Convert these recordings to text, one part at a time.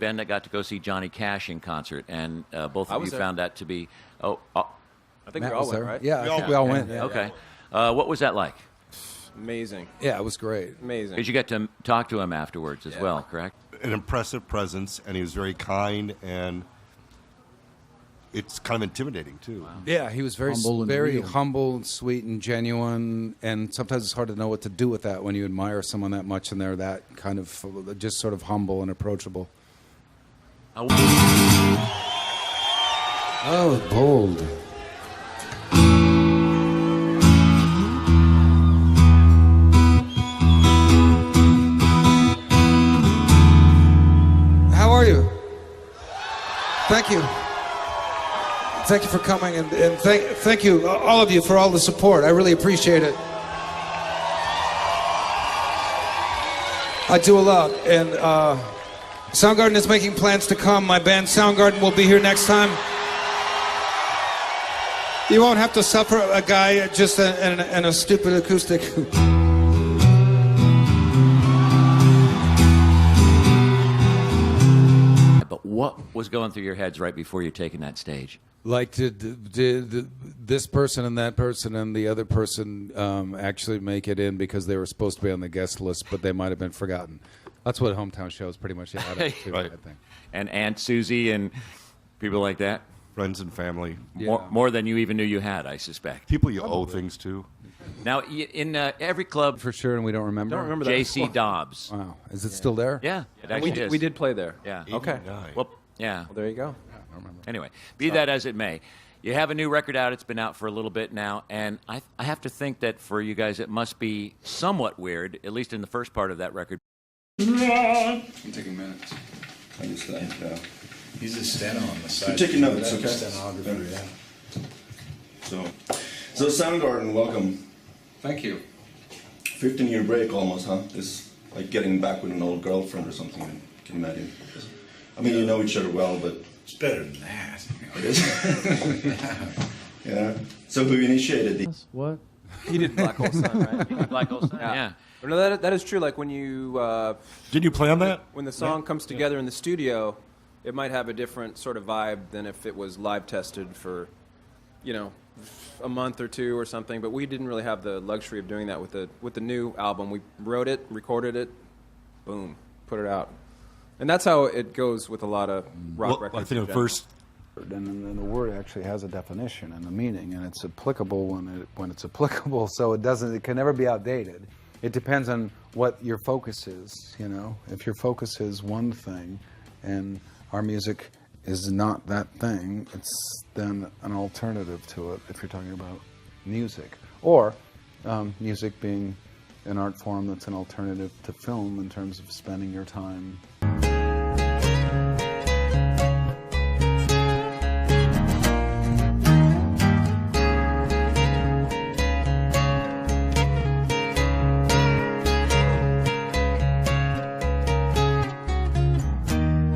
band that got to go see Johnny Cash in concert, and both of you found that to be. I think we all went, right? Yeah, I think we all went. Yeah. Okay. What was that like? Amazing. Yeah, it was great. Amazing. Because you get to talk to him afterwards as well, correct? An impressive presence, and he was very kind, and it's kind of intimidating too. Wow. Yeah, he was very humble and sweet and genuine, and sometimes it's hard to know what to do with that when you admire someone that much and they're that kind of just sort of humble and approachable. Oh, bold. How are you? Thank you. Thank you for coming, and thank you, all of you, for all the support. I really appreciate it. I do a lot, and Soundgarden is making plans to come. My band Soundgarden will be here next time. You won't have to suffer a guy just and a stupid acoustic. But what was going through your heads right before you're taking that stage? Like, did this person and that person and the other person actually make it in because they were supposed to be on the guest list, but they might have been forgotten? That's what hometown shows pretty much add up to, right. I think. And Aunt Susie and people like that? Friends and family. Yeah. More than you even knew you had, I suspect. People you owe things to. Now, in every club... For sure, and we don't remember? Don't remember that. J.C. Dobbs. Wow. Is it still there? Yeah, it actually is. We did play there. Yeah. Okay. Well, yeah. Well, there you go. I don't remember. Anyway, be that as it may, you have a new record out. It's been out for a little bit now, and I have to think that for you guys it must be somewhat weird, at least in the first part of that record. I'm taking minutes. I understand. He's a steno on the side. You're taking notes, okay? Stenographer, yeah. So Soundgarden, welcome. Thank you. 15-year break almost, huh? It's like getting back with an old girlfriend or something, I can imagine. I mean, you know each other well, but... It's better than that. It is? Yeah. So who initiated these? What? He did Black Hole Sun, right? You did Black Hole Sun, yeah. But no, that is true. Like when you... Didn't you play on that? When the song comes together in the studio, it might have a different sort of vibe than if it was live tested for, a month or two or something. But we didn't really have the luxury of doing that with the new album. We wrote it, recorded it, boom, put it out. And that's how it goes with a lot of rock records. I think the first... And the word actually has a definition and a meaning, and it's applicable when it's applicable, so it can never be outdated. It depends on what your focus is, If your focus is one thing, and our music is not that thing, it's then an alternative to it, if you're talking about music. Or music being an art form that's an alternative to film in terms of spending your time.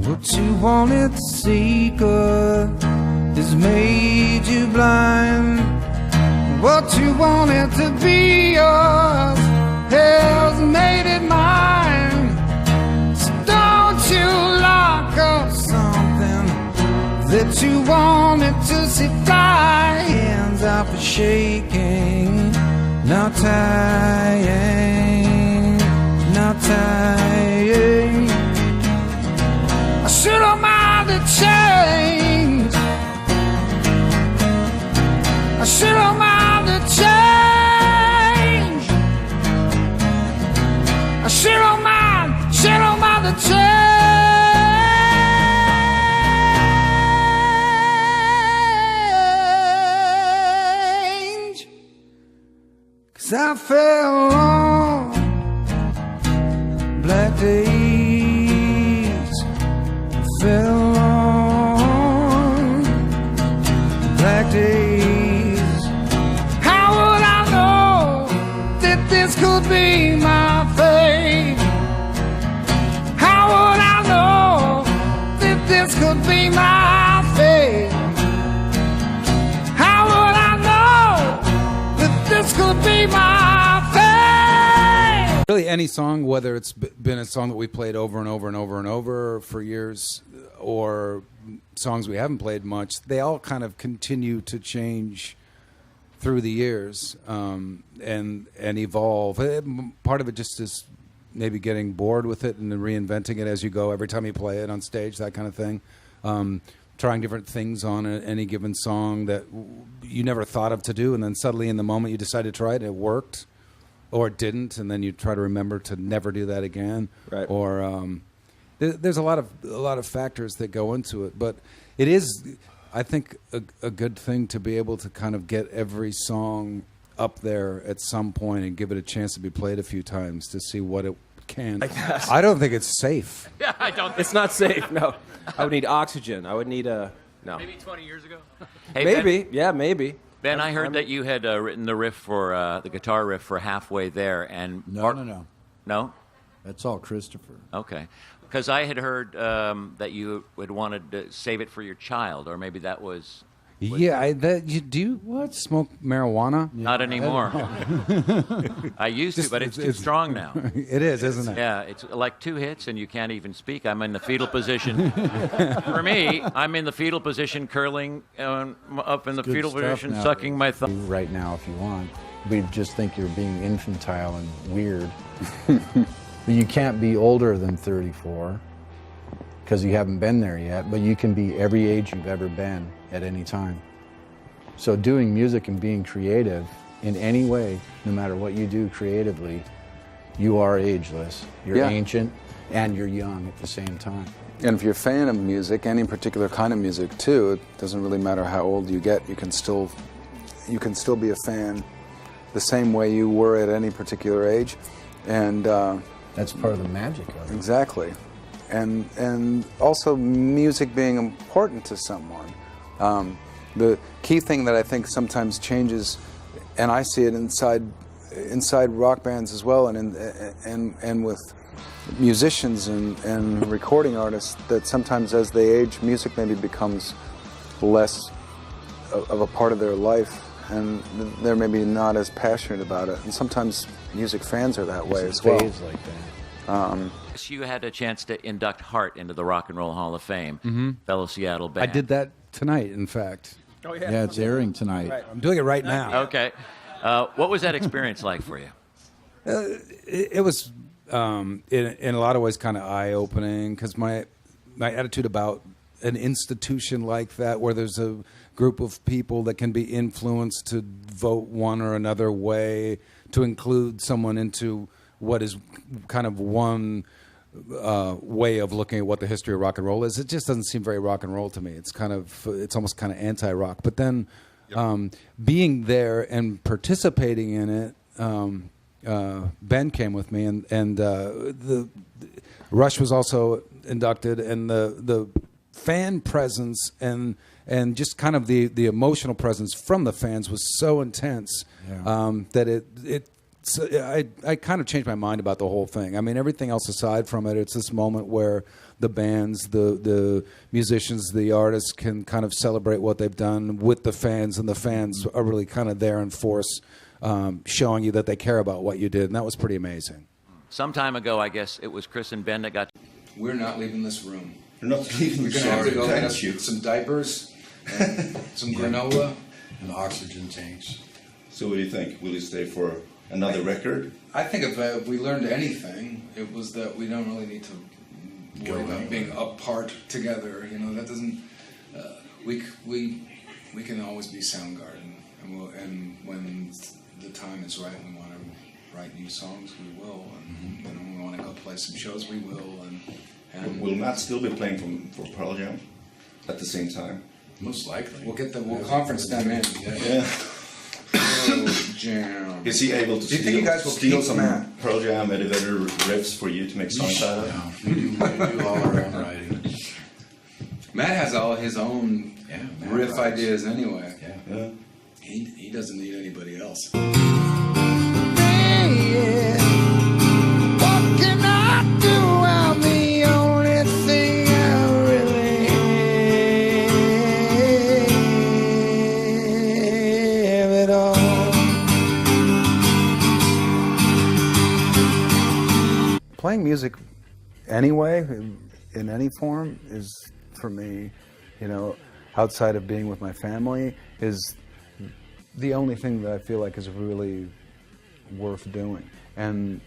What you wanted to seek has made you blind. What you wanted to be yours has made it mine. So don't you lock up something that you wanted to see fly. Hands off are shaking, not tying, not tying. I should have mind the change. I should have mind the change. I should have mind the change. 'Cause I fell on black days, fell on black days. How would I know that this could be my fate? How would I know that this could be my fate? How would I know that this could be my fate? Really, any song, whether it's been a song that we played over and over and over and over for years, or songs we haven't played much, they all kind of continue to change through the years and evolve. Part of it just is maybe getting bored with it and then reinventing it as you go every time you play it on stage, that kind of thing. Trying different things on any given song that you never thought of to do, and then suddenly in the moment you decide to try it, and it worked, or it didn't, and then you try to remember to never do that again. Right. Or there's a lot of factors that go into it, but it is, I think, a good thing to be able to kind of get every song up there at some point and give it a chance to be played a few times to see what it can. I don't think it's safe. Yeah, I don't. It's not safe. No, I would need oxygen. I would need no. Maybe 20 years ago. Hey, Maybe. Ben, Yeah, maybe. Ben, I heard that you had written the riff for the guitar riff for Halfway There, and No. No? That's all Christopher. Okay. Because I had heard that you had wanted to save it for your child, or maybe that was... Yeah, do you smoke marijuana? Not anymore. I used to, but it's too strong now. It is, isn't it? Yeah, it's like 2 hits and you can't even speak. I'm in the fetal position. For me, I'm in the fetal position, curling up in the fetal stuff position, now. sucking my thumb. Right now, if you want. We just think you're being infantile and weird. But you can't be older than 34 because you haven't been there yet, but you can be every age you've ever been at any time. So doing music and being creative in any way, no matter what you do creatively, you are ageless. You're ancient and you're young at the same time. And if you're a fan of music, any particular kind of music too, it doesn't really matter how old you get. You can still be a fan the same way you were at any particular age, and that's part of the magic of it. Exactly, and also music being important to someone. The key thing that I think sometimes changes, and I see it inside rock bands as well, and with musicians and recording artists, that sometimes as they age, music maybe becomes less of a part of their life, and they're maybe not as passionate about it. And sometimes music fans are that way as well. Like that. You had a chance to induct Hart into the Rock and Roll Hall of Fame, fellow Seattle band. I did that tonight, in fact. Oh yeah. Yeah, it's airing tonight. Right. I'm doing it right now. Okay. What was that experience like for you? It was, in a lot of ways, kind of eye-opening, because my attitude about an institution like that, where there's a group of people that can be influenced to vote one or another way, to include someone into what is kind of one way of looking at what the history of rock and roll is. It just doesn't seem very rock and roll to me. It's almost kind of anti-rock. But then being there and participating in it, Ben came with me, and the Rush was also inducted, and the fan presence and just kind of the emotional presence from the fans was so intense that I kind of changed my mind about the whole thing. I mean, everything else aside from it, it's this moment where the bands, the musicians, the artists can kind of celebrate what they've done with the fans, and the fans are really kind of there in force, showing you that they care about what you did, and that was pretty amazing. Some time ago, I guess it was Chris and Ben that got... We're not leaving this room. You're not leaving We're the going to have to go get us Thank you. some diapers, and some granola, and oxygen tanks. So what do you think? Will you stay for another record? I think if we learned anything, it was that we don't really need to worry about being apart together. You know, that doesn't. We can always be Soundgarden, and when the time is right, we want to write new songs, we will, and when we want to go play some shows, we will, and Will Matt still be playing for Pearl Jam at the same time? most likely we'll conference them in. Yeah. Jam. Is he able to Do you think you guys will steal keep some Matt? Pearl Jam Eddie Vedder riffs for you to make songs out of? No, we do all our own writing. Matt has all his own Matt riff writes. ideas anyway. Yeah. He doesn't need anybody else. What can I do? I'm the only thing I really have at all. playing music anyway, in any form, is for me, you know, outside of being with my family, is the only thing that I feel like is really worth doing. And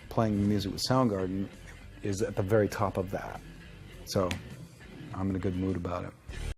playing music with Soundgarden is at the very top of that. So I'm in a good mood about it.